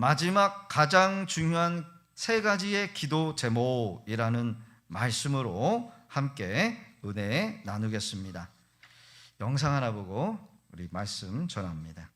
마지막 가장 중요한 세 가지의 기도 제목이라는 말씀으로 함께 은혜 나누겠습니다. 영상 하나 보고 우리 말씀 전합니다.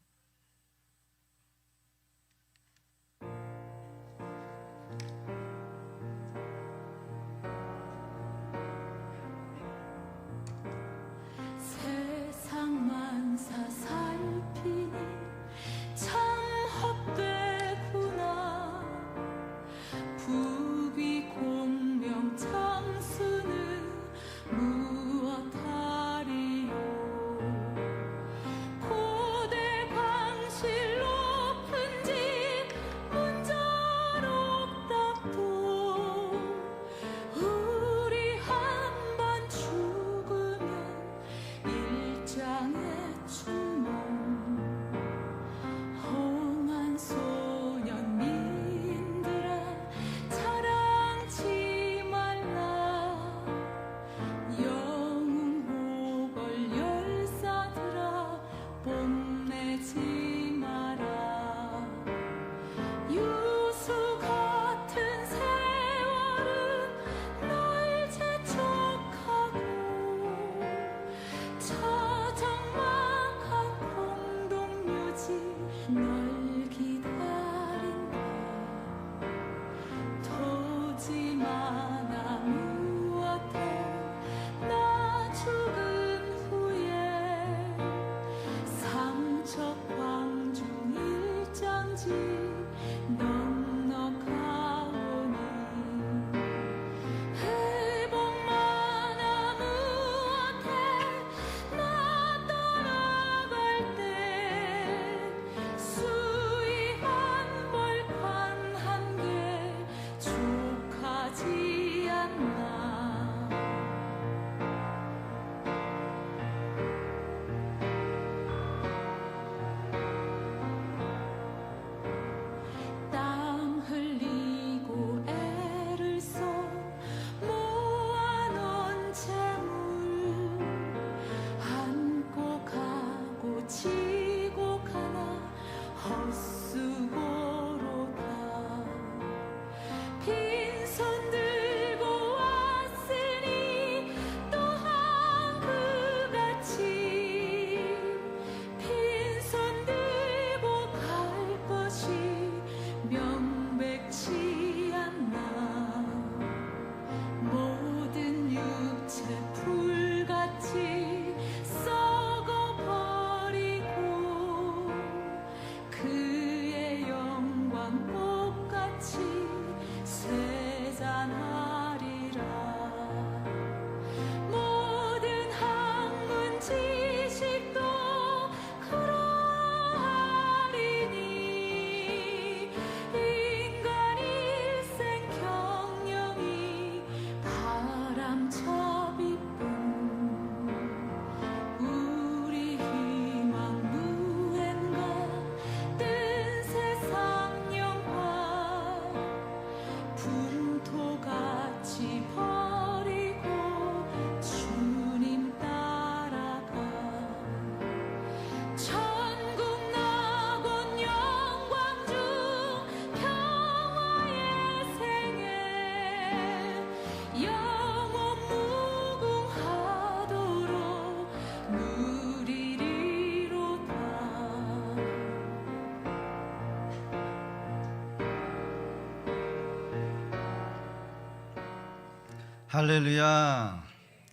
할렐루야.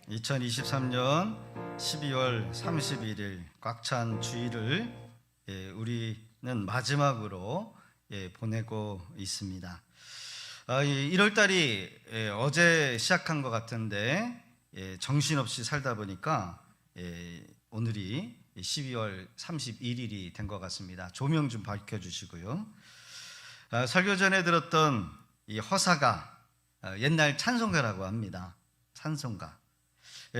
2023년 12월 31일 꽉 찬 주일을 우리는 마지막으로 보내고 있습니다. 1월달이 어제 시작한 것 같은데 정신없이 살다 보니까 오늘이 12월 31일이 된 것 같습니다. 조명 좀 밝혀주시고요. 설교 전에 들었던 이 허사가 옛날 찬송가라고 합니다. 찬송가.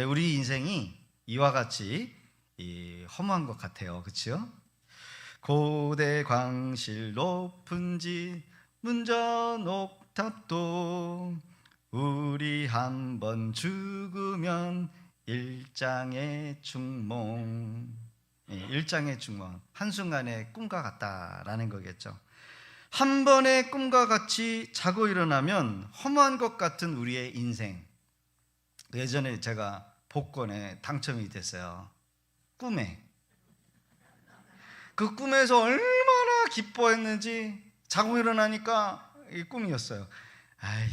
우리 인생이 이와 같이 허무한 것 같아요. 그렇죠? 고대 광실 높은 집 문전 옥탑도 우리 한번 죽으면 일장의 중몽. 일장의 중몽. 한순간의 꿈과 같다라는 거겠죠. 한 번의 꿈과 같이 자고 일어나면 허무한 것 같은 우리의 인생. 예전에 제가 복권에 당첨이 됐어요. 꿈에. 그 꿈에서 얼마나 기뻐했는지 자고 일어나니까 이 꿈이었어요. 아이,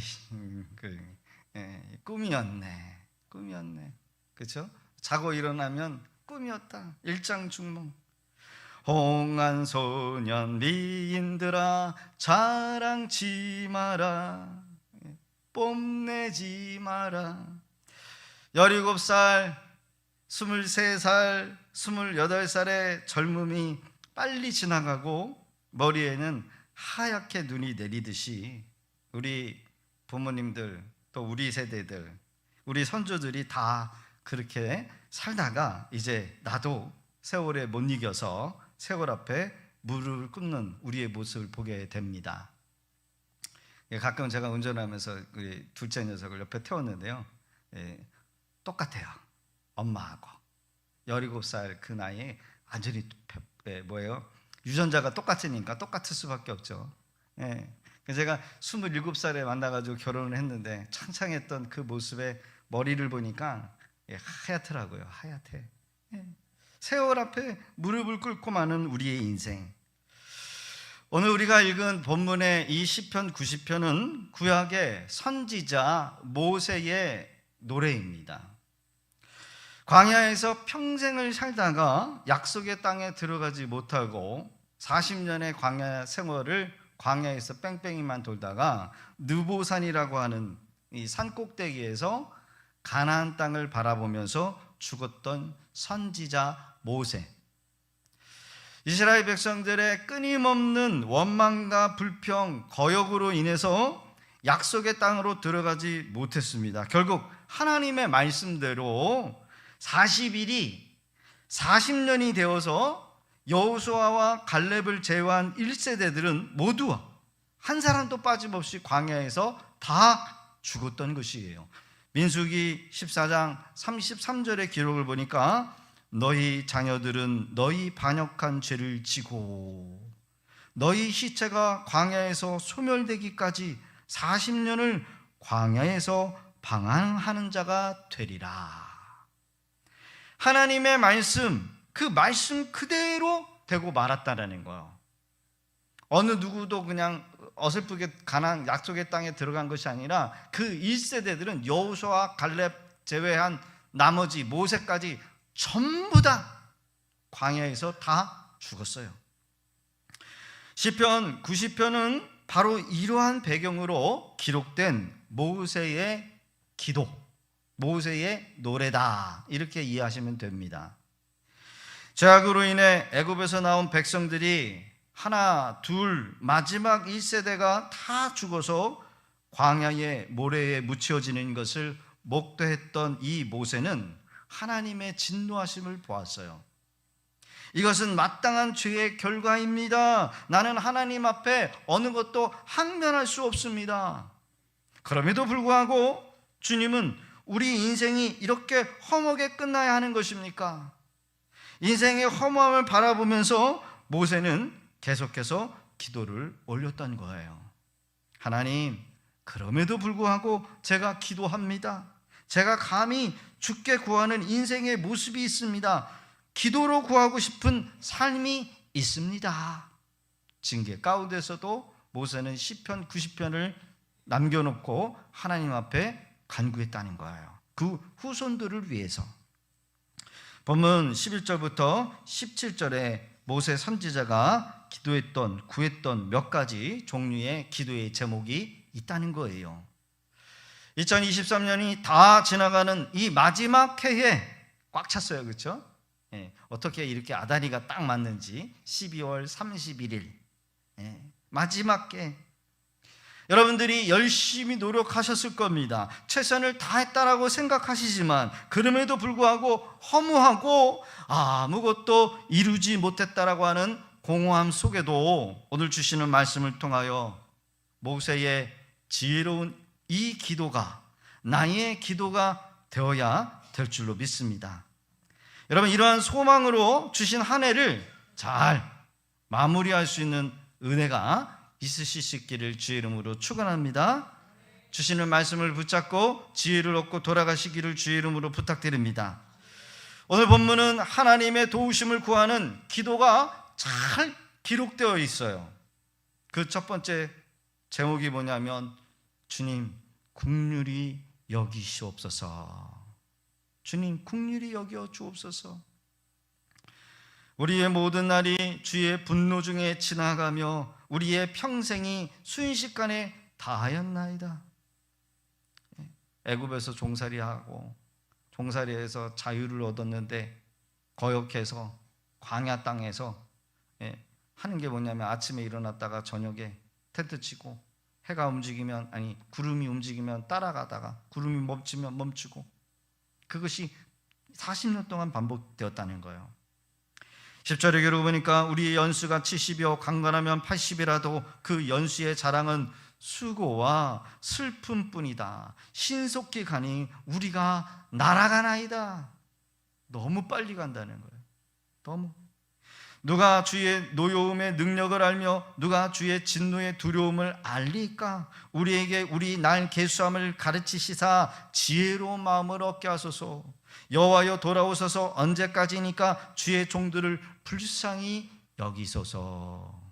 꿈이었네. 그렇죠? 자고 일어나면 꿈이었다. 일장중몽. 홍한 소년 미인들아 자랑치 마라, 뽐내지 마라. 17살, 23살, 28살의 젊음이 빨리 지나가고 머리에는 하얗게 눈이 내리듯이 우리 부모님들, 또 우리 세대들, 우리 선조들이 다 그렇게 살다가 이제 나도 세월에 못 이겨서 세월 앞에 무릎을 꿇는 우리의 모습을 보게 됩니다. 가끔 제가 운전하면서 우리 둘째 녀석을 옆에 태웠는데요, 똑같아요. 엄마하고 17살 그 나이에 완전히 유전자가 똑같으니까 똑같을 수밖에 없죠. 제가 27살에 만나가지고 결혼을 했는데 창창했던 그 모습에 머리를 보니까 하얗더라고요. 하얗대. 세월 앞에 무릎을 꿇고 마는 우리의 인생. 오늘 우리가 읽은 본문의 이 시편 90편은 구약의 선지자 모세의 노래입니다. 광야에서 평생을 살다가 약속의 땅에 들어가지 못하고 40년의 광야 생활을 광야에서 뺑뺑이만 돌다가 느보산이라고 하는 이 산 꼭대기에서 가나안 땅을 바라보면서 죽었던 선지자 모세. 이스라엘 백성들의 끊임없는 원망과 불평, 거역으로 인해서 약속의 땅으로 들어가지 못했습니다. 결국 하나님의 말씀대로 40일이 40년이 되어서 여호수아와 갈렙을 제외한 1세대들은 모두 한 사람도 빠짐없이 광야에서 다 죽었던 것이에요. 민수기 14장 33절의 기록을 보니까 너희 자녀들은 너희 반역한 죄를 지고 너희 시체가 광야에서 소멸되기까지 40년을 광야에서 방황하는 자가 되리라. 하나님의 말씀, 그 말씀 그대로 되고 말았다라는 거예요. 어느 누구도 그냥 어설프게 가나안 약속의 땅에 들어간 것이 아니라 그 1세대들은 여호수아, 갈렙 제외한 나머지 모세까지 전부 다 광야에서 다 죽었어요. 시편 90편은 바로 이러한 배경으로 기록된 모세의 기도, 모세의 노래다, 이렇게 이해하시면 됩니다. 죄악으로 인해 애굽에서 나온 백성들이 하나, 둘, 마지막 1세대가 다 죽어서 광야의 모래에 묻혀지는 것을 목도했던 이 모세는 하나님의 진노하심을 보았어요. 이것은 마땅한 죄의 결과입니다. 나는 하나님 앞에 어느 것도 항변할 수 없습니다. 그럼에도 불구하고 주님은 우리 인생이 이렇게 험하게 끝나야 하는 것입니까? 인생의 허무함을 바라보면서 모세는 계속해서 기도를 올렸던 거예요. 하나님, 그럼에도 불구하고 제가 기도합니다. 제가 감히 주께 구하는 인생의 모습이 있습니다. 기도로 구하고 싶은 삶이 있습니다. 징계 가운데서도 모세는 시편 90편을 남겨놓고 하나님 앞에 간구했다는 거예요. 그 후손들을 위해서. 본문 11절부터 17절에 모세 선지자가 구했던 몇 가지 종류의 기도의 제목이 있다는 거예요. 2023년이 다 지나가는 이 마지막 해에 꽉 찼어요. 그렇죠? 어떻게 이렇게 아다리가 딱 맞는지. 12월 31일 마지막 해. 여러분들이 열심히 노력하셨을 겁니다. 최선을 다했다라고 생각하시지만 그럼에도 불구하고 허무하고 아무것도 이루지 못했다라고 하는 공허함 속에도 오늘 주시는 말씀을 통하여 모세의 지혜로운 이 기도가 나의 기도가 되어야 될 줄로 믿습니다. 여러분, 이러한 소망으로 주신 한 해를 잘 마무리할 수 있는 은혜가 있으실 수 있기를 주의 이름으로 축원합니다. 주시는 말씀을 붙잡고 지혜를 얻고 돌아가시기를 주의 이름으로 부탁드립니다. 오늘 본문은 하나님의 도우심을 구하는 기도가 잘 기록되어 있어요. 그 첫 번째 제목이 뭐냐면 주님 긍휼히 여기시옵소서. 주님 긍휼히 여겨 주옵소서. 우리의 모든 날이 주의 분노 중에 지나가며 우리의 평생이 순식간에 다하였나이다. 애굽에서 종살이하고 종살이에서 자유를 얻었는데 거역해서 광야 땅에서 하는 게 뭐냐면 아침에 일어났다가 저녁에 텐트 치고 해가 움직이면 구름이 움직이면 따라가다가 구름이 멈추면 멈추고, 그것이 40년 동안 반복되었다는 거예요. 10절에 기록을 보니까 우리의 연수가 70이요 강건하면 80이라도 그 연수의 자랑은 수고와 슬픔뿐이다. 신속히 가니 우리가 날아가나이다. 너무 빨리 간다는 거예요. 너무. 누가 주의 노여움의 능력을 알며 누가 주의 진노의 두려움을 알리까? 우리에게 우리 날 계수함을 가르치시사 지혜로운 마음을 얻게 하소서. 여호와여 돌아오소서. 언제까지니까 주의 종들을 불쌍히 여기소서.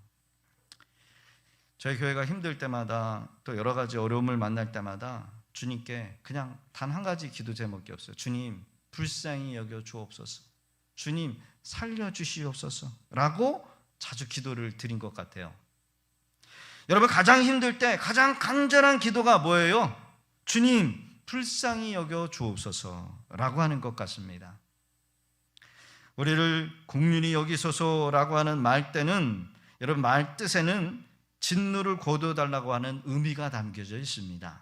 저희 교회가 힘들 때마다 또 여러 가지 어려움을 만날 때마다 주님께 그냥 단 한 가지 기도 제목이 없어요. 주님 불쌍히 여겨 주옵소서. 주님 살려주시옵소서 라고 자주 기도를 드린 것 같아요. 여러분 가장 힘들 때 가장 간절한 기도가 뭐예요? 주님 불쌍히 여겨 주옵소서 라고 하는 것 같습니다. 우리를 긍휼히 여기소서라고 하는 말 때는 여러분 말 뜻에는 진노를 거두어달라고 하는 의미가 담겨져 있습니다.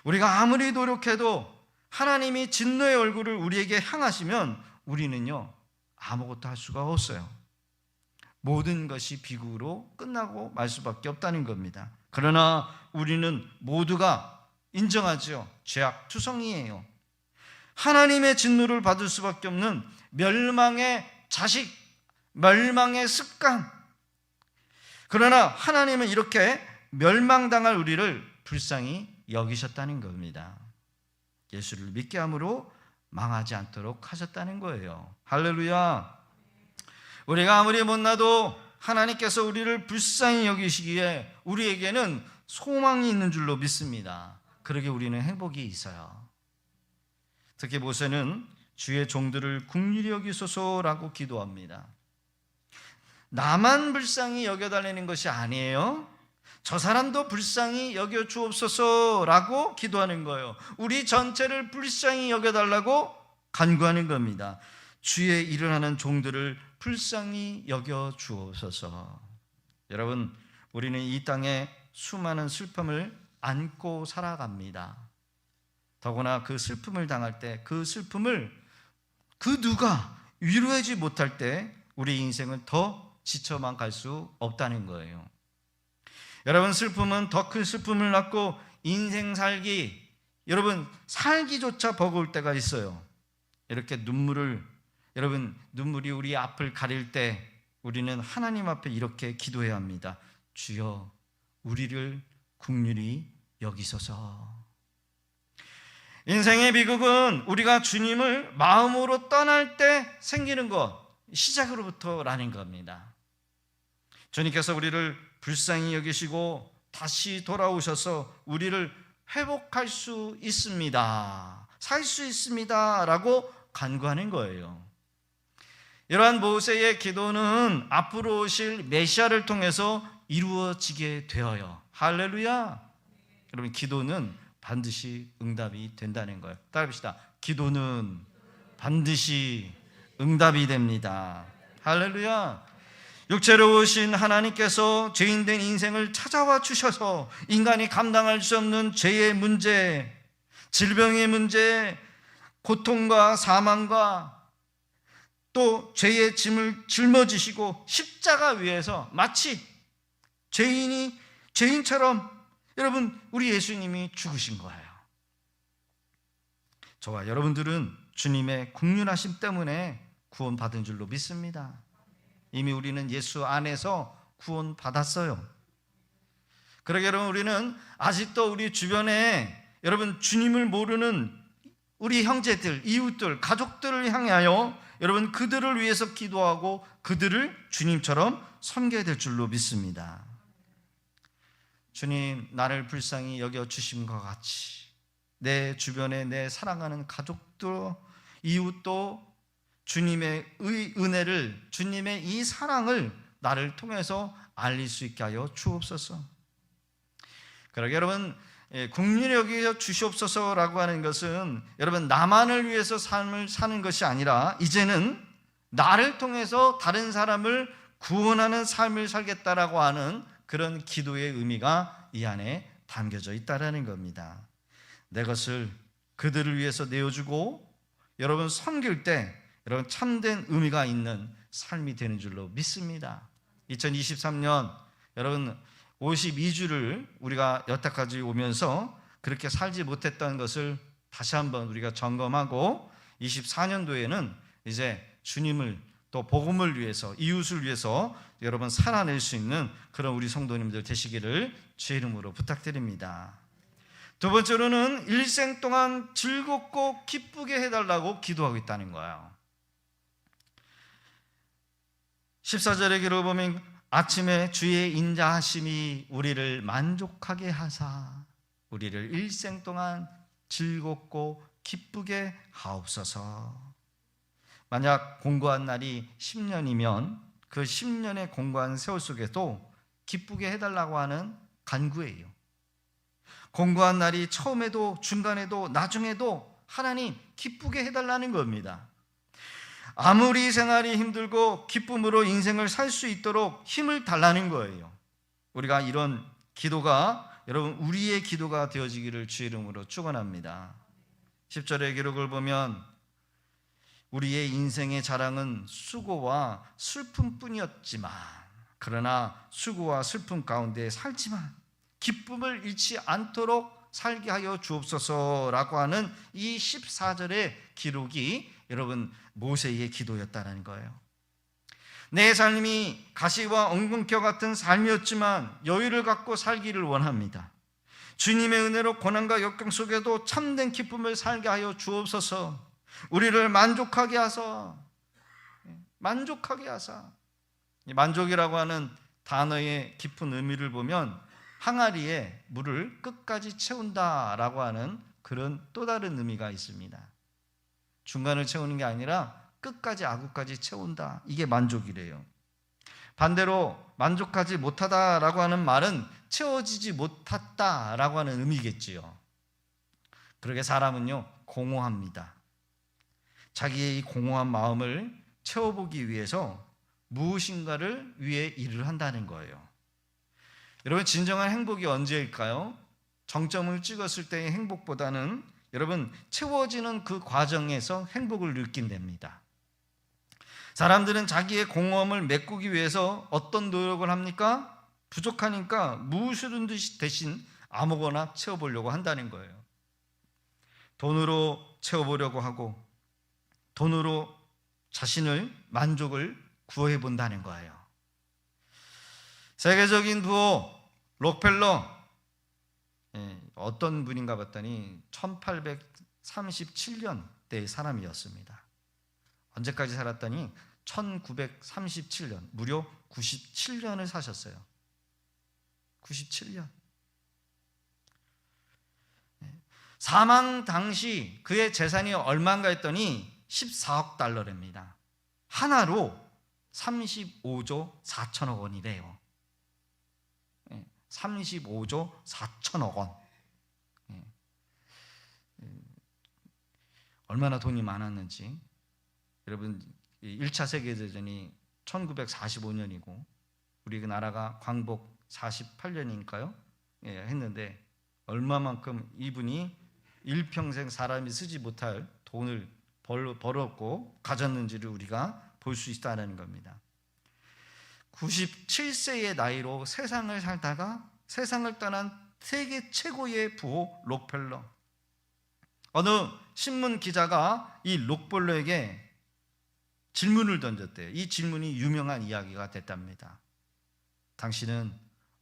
우리가 아무리 노력해도 하나님이 진노의 얼굴을 우리에게 향하시면 우리는요 아무것도 할 수가 없어요. 모든 것이 비극으로 끝나고 말 수밖에 없다는 겁니다. 그러나 우리는 모두가 인정하죠. 죄악투성이에요. 하나님의 진노를 받을 수밖에 없는 멸망의 자식, 멸망의 습관. 그러나 하나님은 이렇게 멸망당할 우리를 불쌍히 여기셨다는 겁니다. 예수를 믿게 함으로 망하지 않도록 하셨다는 거예요. 할렐루야. 우리가 아무리 못나도 하나님께서 우리를 불쌍히 여기시기에 우리에게는 소망이 있는 줄로 믿습니다. 그러게 우리는 행복이 있어요. 특히 모세는 주의 종들을 긍휼히 여기소서라고 기도합니다. 나만 불쌍히 여겨달라는 것이 아니에요. 저 사람도 불쌍히 여겨 주옵소서라고 기도하는 거예요. 우리 전체를 불쌍히 여겨달라고 간구하는 겁니다. 주의 일을 하는 종들을 불쌍히 여겨 주옵소서. 여러분, 우리는 이 땅에 수많은 슬픔을 안고 살아갑니다. 더구나 그 슬픔을 당할 때 그 슬픔을 그 누가 위로하지 못할 때 우리 인생은 더 지쳐만 갈 수 없다는 거예요. 여러분 슬픔은 더 큰 슬픔을 낳고 인생 살기, 여러분 살기조차 버거울 때가 있어요. 이렇게 눈물이 우리 앞을 가릴 때 우리는 하나님 앞에 이렇게 기도해야 합니다. 주여 우리를 긍휼히 여기소서. 인생의 비극은 우리가 주님을 마음으로 떠날 때 생기는 것, 시작으로부터라는 겁니다. 주님께서 우리를 불쌍히 여기시고 다시 돌아오셔서 우리를 회복할 수 있습니다. 살 수 있습니다 라고 간구하는 거예요. 이러한 모세의 기도는 앞으로 오실 메시아를 통해서 이루어지게 되어요. 할렐루야. 여러분 기도는 반드시 응답이 된다는 거예요. 따라합시다. 기도는 반드시 응답이 됩니다. 할렐루야. 육체로 오신 하나님께서 죄인된 인생을 찾아와 주셔서 인간이 감당할 수 없는 죄의 문제, 질병의 문제, 고통과 사망과 또 죄의 짐을 짊어지시고 십자가 위에서 마치 죄인처럼 여러분 우리 예수님이 죽으신 거예요. 저와 여러분들은 주님의 긍휼하심 때문에 구원받은 줄로 믿습니다. 이미 우리는 예수 안에서 구원받았어요. 그러게 여러분, 우리는 아직도 우리 주변에 여러분 주님을 모르는 우리 형제들, 이웃들, 가족들을 향하여 여러분 그들을 위해서 기도하고 그들을 주님처럼 섬겨야 될 줄로 믿습니다. 주님, 나를 불쌍히 여겨주심과 같이 내 주변에 내 사랑하는 가족도, 이웃도 주님의 은혜를, 주님의 이 사랑을 나를 통해서 알릴 수 있게 하여 주옵소서. 그러게 여러분, 국민을 여기서 주시옵소서라고 하는 것은 여러분 나만을 위해서 삶을 사는 것이 아니라 이제는 나를 통해서 다른 사람을 구원하는 삶을 살겠다라고 하는 그런 기도의 의미가 이 안에 담겨져 있다라는 겁니다. 내 것을 그들을 위해서 내어주고 여러분 섬길 때 여러분 참된 의미가 있는 삶이 되는 줄로 믿습니다. 2023년 여러분 52주를 우리가 여태까지 오면서 그렇게 살지 못했던 것을 다시 한번 우리가 점검하고 24년도에는 이제 주님을 또 복음을 위해서, 이웃을 위해서 여러분 살아낼 수 있는 그런 우리 성도님들 되시기를 주의 이름으로 부탁드립니다. 두 번째로는 일생 동안 즐겁고 기쁘게 해달라고 기도하고 있다는 거예요. 14절의 기록을 보면 아침에 주의 인자하심이 우리를 만족하게 하사 우리를 일생 동안 즐겁고 기쁘게 하옵소서. 만약 공고한 날이 10년이면 그 10년의 공고한 세월 속에도 기쁘게 해달라고 하는 간구예요. 공고한 날이 처음에도 중간에도 나중에도 하나님 기쁘게 해달라는 겁니다. 아무리 생활이 힘들고 기쁨으로 인생을 살 수 있도록 힘을 달라는 거예요. 우리가 이런 기도가 여러분 우리의 기도가 되어지기를 주의 이름으로 축원합니다. 10절의 기록을 보면 우리의 인생의 자랑은 수고와 슬픔뿐이었지만 그러나 수고와 슬픔 가운데 살지만 기쁨을 잃지 않도록 살게 하여 주옵소서라고 하는 이 14절의 기록이 여러분 모세의 기도였다는 거예요. 내 삶이 가시와 엉겅퀴와 같은 삶이었지만 여유를 갖고 살기를 원합니다. 주님의 은혜로 고난과 역경 속에도 참된 기쁨을 살게 하여 주옵소서. 우리를 만족하게 하사, 만족이라고 하는 단어의 깊은 의미를 보면 항아리에 물을 끝까지 채운다라고 하는 그런 또 다른 의미가 있습니다. 중간을 채우는 게 아니라 끝까지 아구까지 채운다. 이게 만족이래요. 반대로 만족하지 못하다라고 하는 말은 채워지지 못했다라고 하는 의미겠지요. 그러게 사람은요 공허합니다. 자기의 이 공허한 마음을 채워보기 위해서 무엇인가를 위해 일을 한다는 거예요. 여러분 진정한 행복이 언제일까요? 정점을 찍었을 때의 행복보다는 여러분 채워지는 그 과정에서 행복을 느낀답니다. 사람들은 자기의 공허함을 메꾸기 위해서 어떤 노력을 합니까? 부족하니까 무엇이든 대신 아무거나 채워보려고 한다는 거예요. 돈으로 채워보려고 하고 돈으로 자신을 만족을 구해 본다는 거예요. 세계적인 부호 록펠러 어떤 분인가 봤더니 1837년대의 사람이었습니다. 언제까지 살았더니 1937년, 무려 97년을 사셨어요. 97년. 사망 당시 그의 재산이 얼마인가 했더니 14억 달러랍니다. 하나로 35조 4천억 원이래요. 35조 4천억 원. 얼마나 돈이 많았는지. 여러분 1차 세계대전이 1945년이고 우리 그 나라가 광복 48년인가요? 했는데 얼마만큼 이분이 일평생 사람이 쓰지 못할 돈을 벌었고 가졌는지를 우리가 볼 수 있다는 겁니다. 97세의 나이로 세상을 살다가 세상을 떠난 세계 최고의 부호 록펠러. 어느 신문 기자가 이 록펠러에게 질문을 던졌대요. 이 질문이 유명한 이야기가 됐답니다. 당신은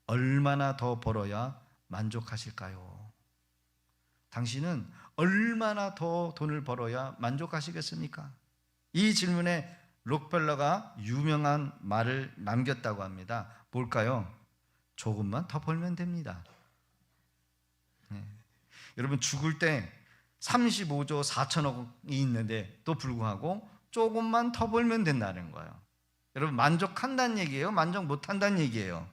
얼마나 더 벌어야 만족하실까요? 당신은 얼마나 더 돈을 벌어야 만족하시겠습니까? 이 질문에 록펠러가 유명한 말을 남겼다고 합니다. 뭘까요? 조금만 더 벌면 됩니다. 네. 여러분, 죽을 때 35조 4천억이 있는데 또 불구하고 조금만 더 벌면 된다는 거예요. 여러분, 만족한다는 얘기예요? 만족 못한다는 얘기예요?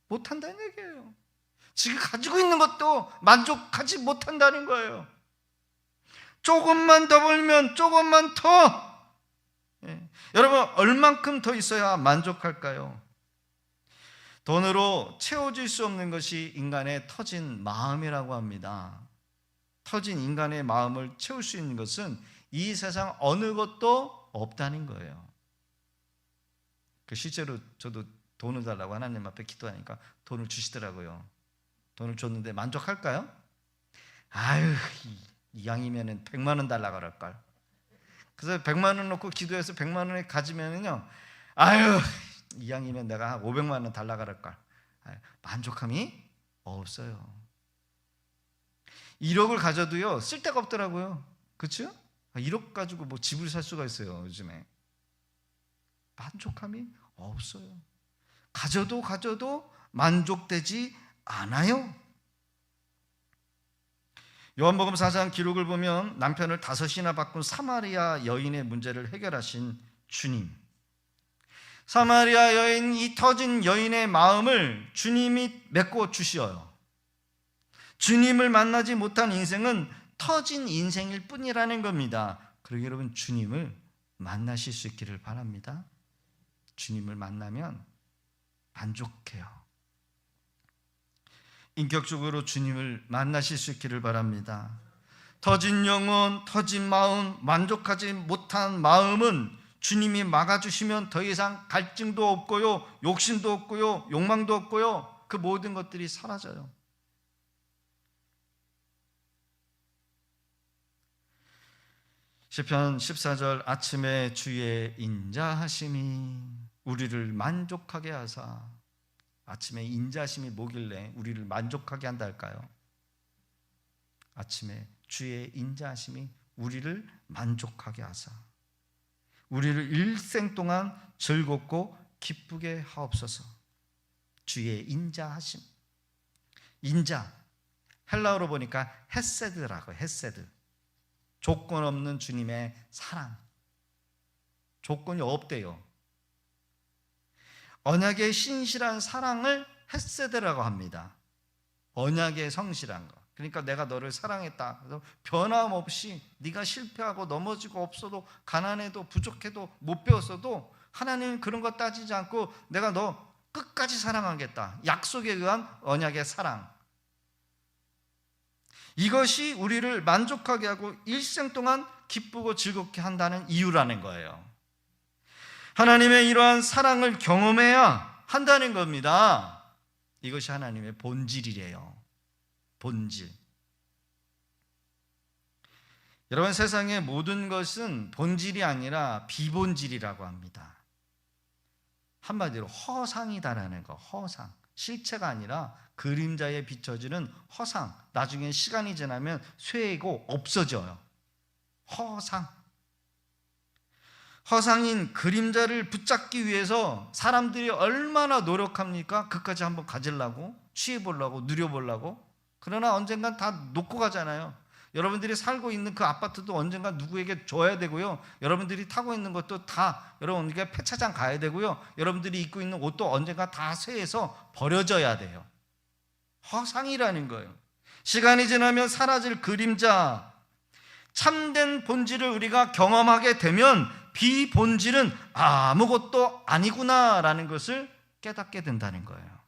못한다는 얘기예요. 지금 가지고 있는 것도 만족하지 못한다는 거예요. 조금만 더 벌면 조금만 더. 여러분, 얼만큼 더 있어야 만족할까요? 돈으로 채워질 수 없는 것이 인간의 터진 마음이라고 합니다. 터진 인간의 마음을 채울 수 있는 것은 이 세상 어느 것도 없다는 거예요. 실제로 저도 돈을 달라고 하나님 앞에 기도하니까 돈을 주시더라고요. 돈을 줬는데 만족할까요? 아유, 이왕이면 100만 원 달라고 그럴걸. 그래서 100만 원 놓고 기도해서 100만 원에 가지면은요, 아유, 이왕이면 내가 500만 원 달라고 그럴걸. 만족함이 없어요. 1억을 가져도요, 쓸 데가 없더라고요. 그렇죠? 1억 가지고 뭐 집을 살 수가 있어요, 요즘에. 만족함이 없어요. 가져도 만족되지 않아요. 요한복음 4장 기록을 보면 남편을 5이나 바꾼 사마리아 여인의 문제를 해결하신 주님, 사마리아 여인, 이 터진 여인의 마음을 주님이 메꿔 주시어요. 주님을 만나지 못한 인생은 터진 인생일 뿐이라는 겁니다. 그러기 여러분, 주님을 만나실 수 있기를 바랍니다. 주님을 만나면 만족해요. 인격적으로 주님을 만나실 수 있기를 바랍니다. 터진 영혼, 터진 마음, 만족하지 못한 마음은 주님이 막아주시면 더 이상 갈증도 없고요, 욕심도 없고요, 욕망도 없고요, 그 모든 것들이 사라져요. 시편 14절, 아침에 주의 인자하심이 우리를 만족하게 하사. 아침에 인자하심이 뭐길래 우리를 만족하게 한다 할까요? 아침에 주의 인자하심이 우리를 만족하게 하사 우리를 일생 동안 즐겁고 기쁘게 하옵소서. 주의 인자하심. 인자, 헬라어로 보니까 헤세드라고. 헤세드, 조건 없는 주님의 사랑. 조건이 없대요. 언약의 신실한 사랑을 헤세드라고 합니다. 언약의 성실한 거. 그러니까 내가 너를 사랑했다. 그래서 변함없이 네가 실패하고 넘어지고 없어도, 가난해도 부족해도 못 배웠어도 하나님은 그런 거 따지지 않고 내가 너 끝까지 사랑하겠다. 약속에 의한 언약의 사랑. 이것이 우리를 만족하게 하고 일생 동안 기쁘고 즐겁게 한다는 이유라는 거예요. 하나님의 이러한 사랑을 경험해야 한다는 겁니다. 이것이 하나님의 본질이래요. 본질. 여러분, 세상의 모든 것은 본질이 아니라 비본질이라고 합니다. 한마디로 허상이다라는 거. 허상. 실체가 아니라 그림자에 비춰지는 허상. 나중에 시간이 지나면 쇠고 없어져요. 허상. 허상인 그림자를 붙잡기 위해서 사람들이 얼마나 노력합니까? 그까지 한번 가지려고, 취해보려고, 누려보려고. 그러나 언젠간 다 놓고 가잖아요. 여러분들이 살고 있는 그 아파트도 언젠간 누구에게 줘야 되고요, 여러분들이 타고 있는 것도 다 여러분에게 폐차장 가야 되고요, 여러분들이 입고 있는 옷도 언젠가 다 쇠해서 버려져야 돼요. 허상이라는 거예요. 시간이 지나면 사라질 그림자. 참된 본질을 우리가 경험하게 되면 비본질은 아무것도 아니구나라는 것을 깨닫게 된다는 거예요.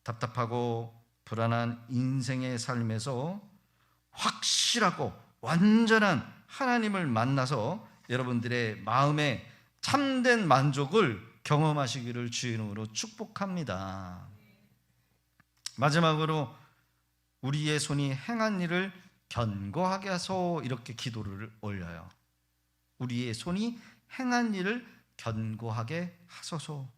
답답하고 불안한 인생의 삶에서 확실하고 완전한 하나님을 만나서 여러분들의 마음에 참된 만족을 경험하시기를 주의 이름으로 축복합니다. 마지막으로 우리의 손이 행한 일을 견고하게 하소, 이렇게 기도를 올려요. 우리의 손이 행한 일을 견고하게 하소서.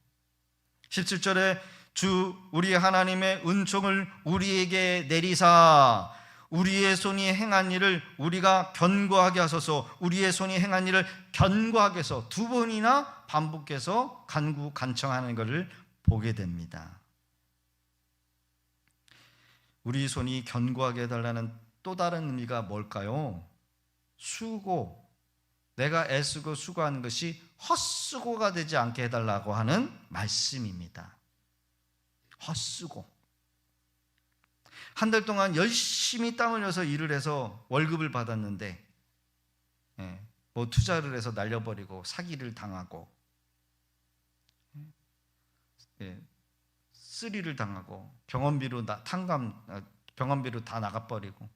17절에 주 우리 하나님의 은총을 우리에게 내리사 우리의 손이 행한 일을 우리가 견고하게 하소서. 우리의 손이 행한 일을 견고하게 해서 두 번이나 반복해서 간구간청하는 것을 보게 됩니다. 우리 손이 견고하게 해달라는 또 다른 의미가 뭘까요? 수고, 내가 애쓰고 수고하는 것이 헛수고가 되지 않게 해달라고 하는 말씀입니다. 헛수고. 한 달 동안 열심히 땀 흘려서 일을 해서 월급을 받았는데 뭐 투자를 해서 날려버리고 사기를 당하고 쓰리를 당하고 병원비로 다 나가버리고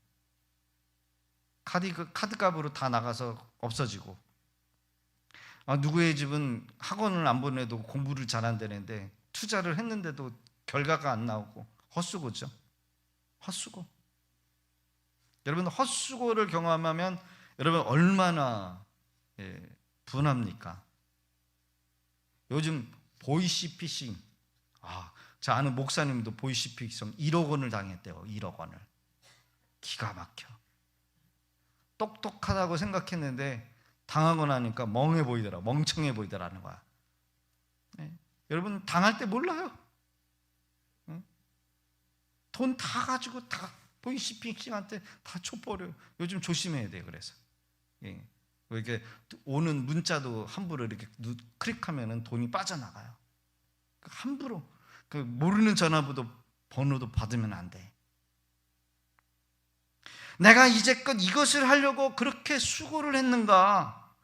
카드값으로 다 나가서 없어지고, 누구의 집은 학원을 안 보내도 공부를 잘한다는데 투자를 했는데도 결과가 안 나오고 헛수고죠. 헛수고. 여러분, 헛수고를 경험하면 여러분 얼마나 분합니까? 요즘 보이시피싱, 저 아는 목사님도 보이시피싱 1억 원을 당했대요. 1억 원을. 기가 막혀. 똑똑하다고 생각했는데 당하고 나니까 멍청해 보이더라는 거야. 여러분, 당할 때 몰라요. 돈 다 가지고 다 보이시피싱한테 다 줘버려요. 요즘 조심해야 돼요. 그래서 이렇게 오는 문자도 함부로 이렇게 클릭하면은 돈이 빠져나가요. 함부로 모르는 번호도 받으면 안 돼. 내가 이제껏 이것을 하려고 그렇게 수고를 했는가?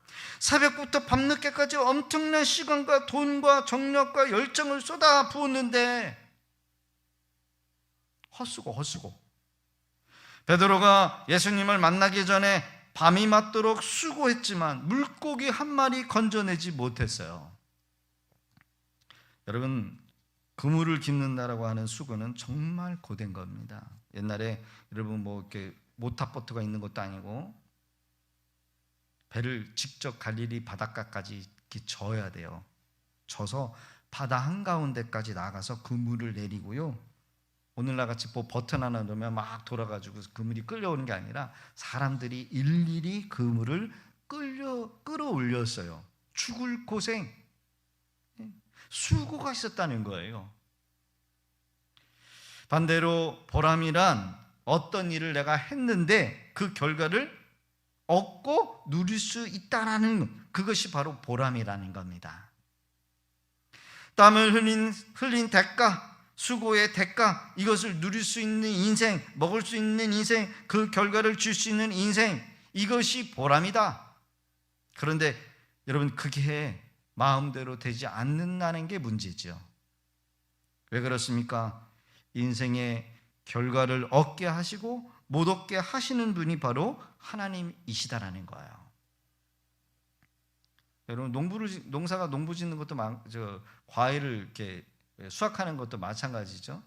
새벽부터 밤늦게까지 엄청난 시간과 돈과 정력과 열정을 쏟아 부었는데 헛수고. 베드로가 예수님을 만나기 전에 밤이 맞도록 수고했지만 물고기 한 마리 건져내지 못했어요. 여러분, 그물을 깁는다라고 하는 수고는 정말 고된 겁니다. 옛날에 여러분 이렇게 모타보트가 있는 것도 아니고 배를 직접 갈릴리 바닷가까지 이렇게 져야 돼요. 져서 바다 한가운데까지 나가서 그물을 내리고요. 오늘날 같이 버튼 하나 넣으면 막 돌아가지고 그물이 끌려오는 게 아니라 사람들이 일일이 그물을 끌어올렸어요. 죽을 고생, 수고가 있었다는 거예요. 반대로 보람이란 어떤 일을 내가 했는데 그 결과를 얻고 누릴 수 있다라는, 그것이 바로 보람이라는 겁니다. 땀을 흘린 대가, 수고의 대가, 이것을 누릴 수 있는 인생, 먹을 수 있는 인생, 그 결과를 줄 수 있는 인생, 이것이 보람이다. 그런데 여러분, 그게 마음대로 되지 않는다는 게 문제죠. 왜 그렇습니까? 인생의 결과를 얻게 하시고 못 얻게 하시는 분이 바로 하나님이시다라는 거예요. 여러분, 농사가 농부 짓는 것도 과일을 이렇게 수확하는 것도 마찬가지죠.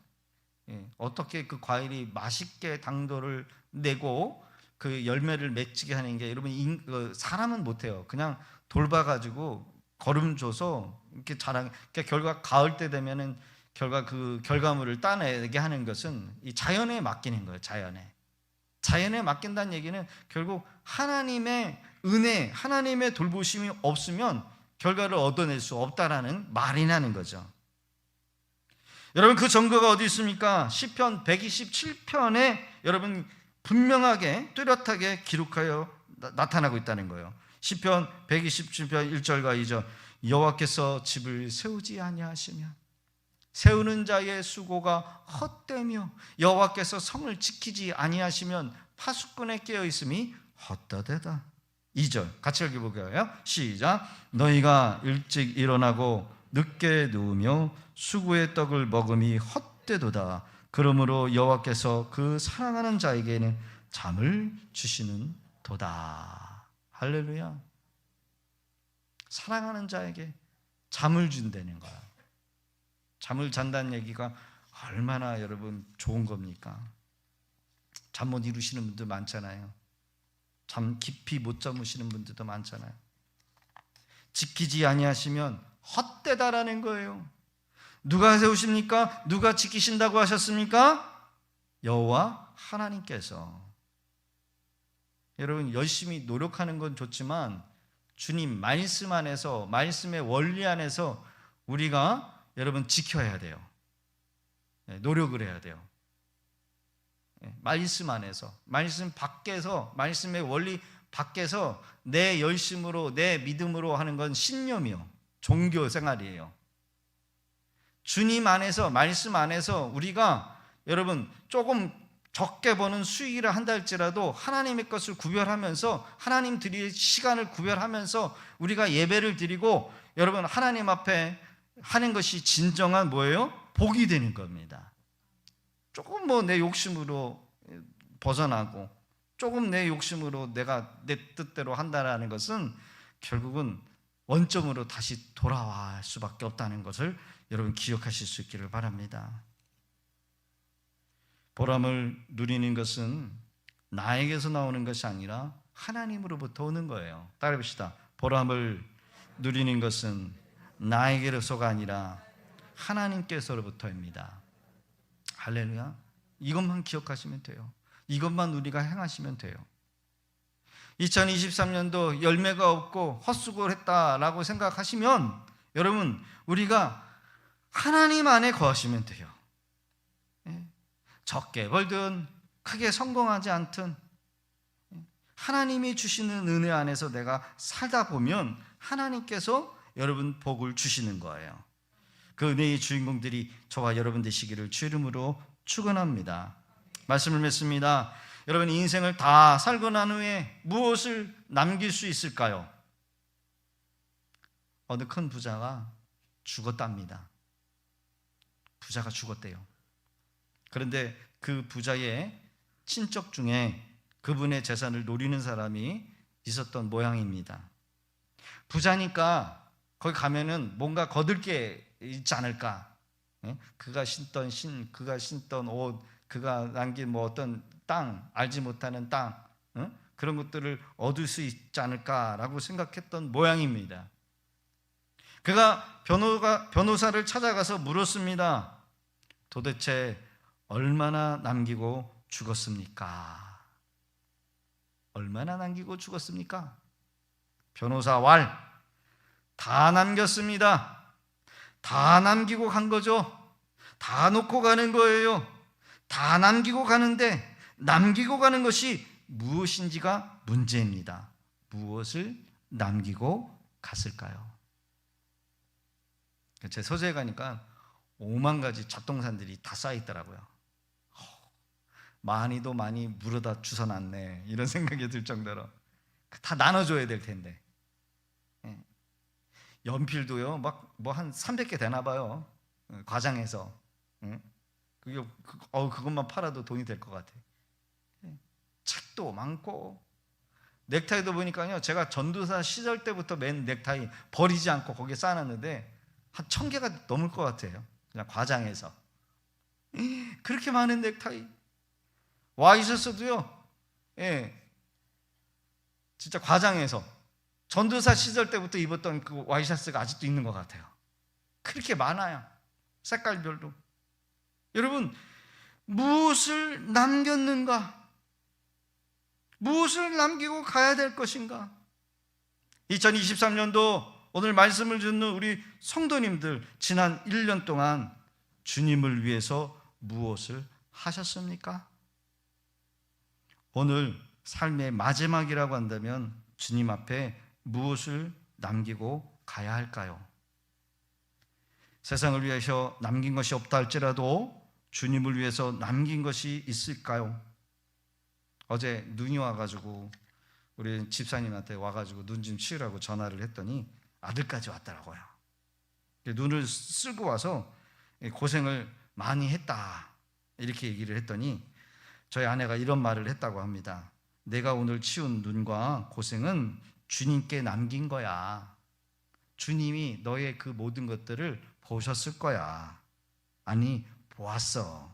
어떻게 그 과일이 맛있게 당도를 내고 그 열매를 맺게 하는 게, 여러분, 사람은 못해요. 그냥 돌봐가지고 거름 줘서 이렇게 그러니까 결과 가을 때 되면은 그 결과물을 따내게 하는 것은 이 자연에 맡기는 거예요. 자연에 맡긴다는 얘기는 결국 하나님의 은혜, 하나님의 돌보심이 없으면 결과를 얻어낼 수 없다라는 말이 나는 거죠. 여러분, 그 증거가 어디 있습니까? 시편 127편에 여러분 분명하게 뚜렷하게 기록하여 나타나고 있다는 거예요. 시편 127편 1절과 2절, 여호와께서 집을 세우지 아니하시면 세우는 자의 수고가 헛되며 여호와께서 성을 지키지 아니하시면 파수꾼에 깨어 있음이 헛되다. 2절 같이 읽어볼까요? 시작. 너희가 일찍 일어나고 늦게 누우며 수고의 떡을 먹음이 헛되도다. 그러므로 여호와께서 그 사랑하는 자에게는 잠을 주시는 도다. 할렐루야. 사랑하는 자에게 잠을 준다는 거야. 잠을 잔다는 얘기가 얼마나 여러분 좋은 겁니까? 잠 못 이루시는 분들 많잖아요. 잠 깊이 못 주무시는 분들도 많잖아요. 지키지 아니하시면 헛되다라는 거예요. 누가 세우십니까? 누가 지키신다고 하셨습니까? 여호와 하나님께서. 여러분, 열심히 노력하는 건 좋지만 주님 말씀 안에서, 말씀의 원리 안에서 우리가 여러분 지켜야 돼요. 노력을 해야 돼요. 말씀 안에서, 말씀 밖에서, 말씀의 원리 밖에서 내 열심으로, 내 믿음으로 하는 건 신념이요, 종교 생활이에요. 주님 안에서, 말씀 안에서 우리가 여러분 조금 적게 버는 수익이라 한다 할지라도 하나님의 것을 구별하면서, 하나님 드릴 시간을 구별하면서 우리가 예배를 드리고 여러분 하나님 앞에 하는 것이 진정한 뭐예요? 복이 되는 겁니다. 조금 내 욕심으로 벗어나고 조금 내 욕심으로 내가 내 뜻대로 한다라는 것은 결국은 원점으로 다시 돌아갈 수밖에 없다는 것을 여러분 기억하실 수 있기를 바랍니다. 보람을 누리는 것은 나에게서 나오는 것이 아니라 하나님으로부터 오는 거예요. 따라해봅시다. 보람을 누리는 것은 나에게로서가 아니라 하나님께서로부터입니다. 할렐루야. 이것만 기억하시면 돼요. 이것만 우리가 행하시면 돼요. 2023년도 열매가 없고 헛수고를 했다라고 생각하시면 여러분, 우리가 하나님 안에 거하시면 돼요. 적게 벌든 크게 성공하지 않든 하나님이 주시는 은혜 안에서 내가 살다 보면 하나님께서 여러분 복을 주시는 거예요. 그 은혜의 주인공들이 저와 여러분 되시기를 주 이름으로 축원합니다. 말씀을 맺습니다. 여러분, 인생을 다 살고 난 후에 무엇을 남길 수 있을까요? 어느 큰 부자가 죽었답니다. 부자가 죽었대요. 그런데 그 부자의 친척 중에 그분의 재산을 노리는 사람이 있었던 모양입니다. 부자니까 거기 가면은 뭔가 거둘 게 있지 않을까? 그가 신던 옷, 그가 남긴 어떤 땅, 알지 못하는 땅, 그런 것들을 얻을 수 있지 않을까라고 생각했던 모양입니다. 그가 변호사를 찾아가서 물었습니다. 도대체 얼마나 남기고 죽었습니까? 얼마나 남기고 죽었습니까? 변호사 왈, 다 남겼습니다. 다 남기고 간 거죠. 다 놓고 가는 거예요. 다 남기고 가는데 남기고 가는 것이 무엇인지가 문제입니다. 무엇을 남기고 갔을까요? 제 서재에 가니까 5만 가지 잡동산들이 다 쌓여 있더라고요. 많이도 많이 물어다 주워놨네, 이런 생각이 들 정도로. 다 나눠줘야 될 텐데. 연필도요, 한 300개 되나 봐요. 과장해서. 그것만 팔아도 돈이 될 것 같아요. 책도 많고, 넥타이도 보니까요, 제가 전도사 시절 때부터 맨 넥타이 버리지 않고 거기에 쌓아놨는데 한 1000개가 넘을 것 같아요. 그냥 과장해서. 그렇게 많은 넥타이 와 있었어도요, 진짜 과장해서 전도사 시절 때부터 입었던 그 와이셔츠가 아직도 있는 것 같아요. 그렇게 많아요. 색깔별로. 여러분, 무엇을 남겼는가? 무엇을 남기고 가야 될 것인가? 2023년도 오늘 말씀을 듣는 우리 성도님들, 지난 1년 동안 주님을 위해서 무엇을 하셨습니까? 오늘 삶의 마지막이라고 한다면 주님 앞에 무엇을 남기고 가야 할까요? 세상을 위해서 남긴 것이 없다 할지라도 주님을 위해서 남긴 것이 있을까요? 어제 눈이 와가지고 우리 집사님한테 와가지고 눈 좀 치우라고 전화를 했더니 아들까지 왔더라고요. 눈을 쓸고 와서 고생을 많이 했다, 이렇게 얘기를 했더니 저희 아내가 이런 말을 했다고 합니다. 내가 오늘 치운 눈과 고생은 주님께 남긴 거야. 주님이 너의 그 모든 것들을 보셨을 거야. 아니, 보았어.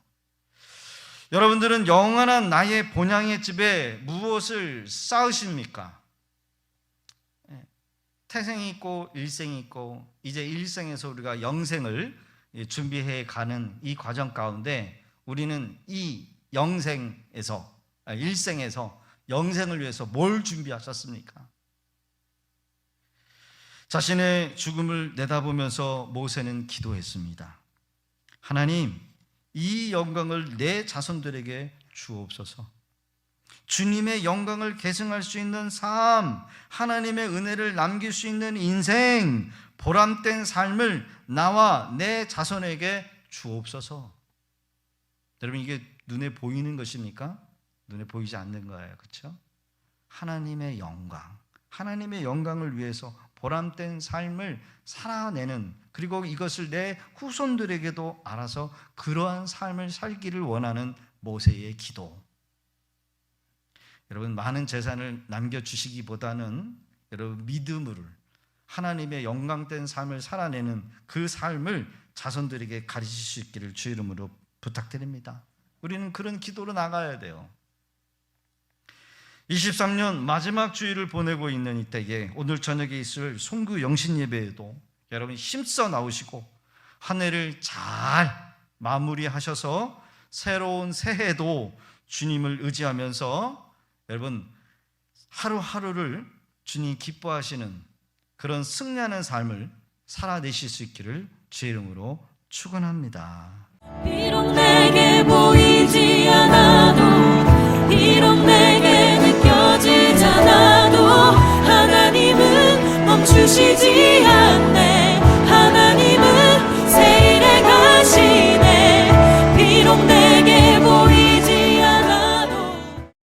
여러분들은 영원한 나의 본향의 집에 무엇을 쌓으십니까? 태생이 있고 일생이 있고, 이제 일생에서 우리가 영생을 준비해 가는 이 과정 가운데 우리는 이 일생에서 영생을 위해서 뭘 준비하셨습니까? 자신의 죽음을 내다보면서 모세는 기도했습니다. 하나님, 이 영광을 내 자손들에게 주옵소서. 주님의 영광을 계승할 수 있는 삶, 하나님의 은혜를 남길 수 있는 인생, 보람된 삶을 나와 내 자손에게 주옵소서. 여러분, 이게 눈에 보이는 것입니까? 눈에 보이지 않는 거예요. 그렇죠? 하나님의 영광을 위해서 보람된 삶을 살아내는, 그리고 이것을 내 후손들에게도 알아서 그러한 삶을 살기를 원하는 모세의 기도. 여러분, 많은 재산을 남겨주시기보다는 여러분 믿음으로 하나님의 영광된 삶을 살아내는 그 삶을 자손들에게 가르칠 수 있기를 주 이름으로 부탁드립니다. 우리는 그런 기도로 나가야 돼요. 23년 마지막 주일을 보내고 있는 이때에 오늘 저녁에 있을 송구 영신 예배에도 여러분 힘써 나오시고 한 해를 잘 마무리하셔서 새로운 새해도 주님을 의지하면서 여러분 하루하루를 주님 기뻐하시는 그런 승리하는 삶을 살아내실 수 있기를 주의 이름으로 축원합니다. 비록 내게 보이지 않아도, 비록 내게 느껴지지 않아도 하나님은 멈추시지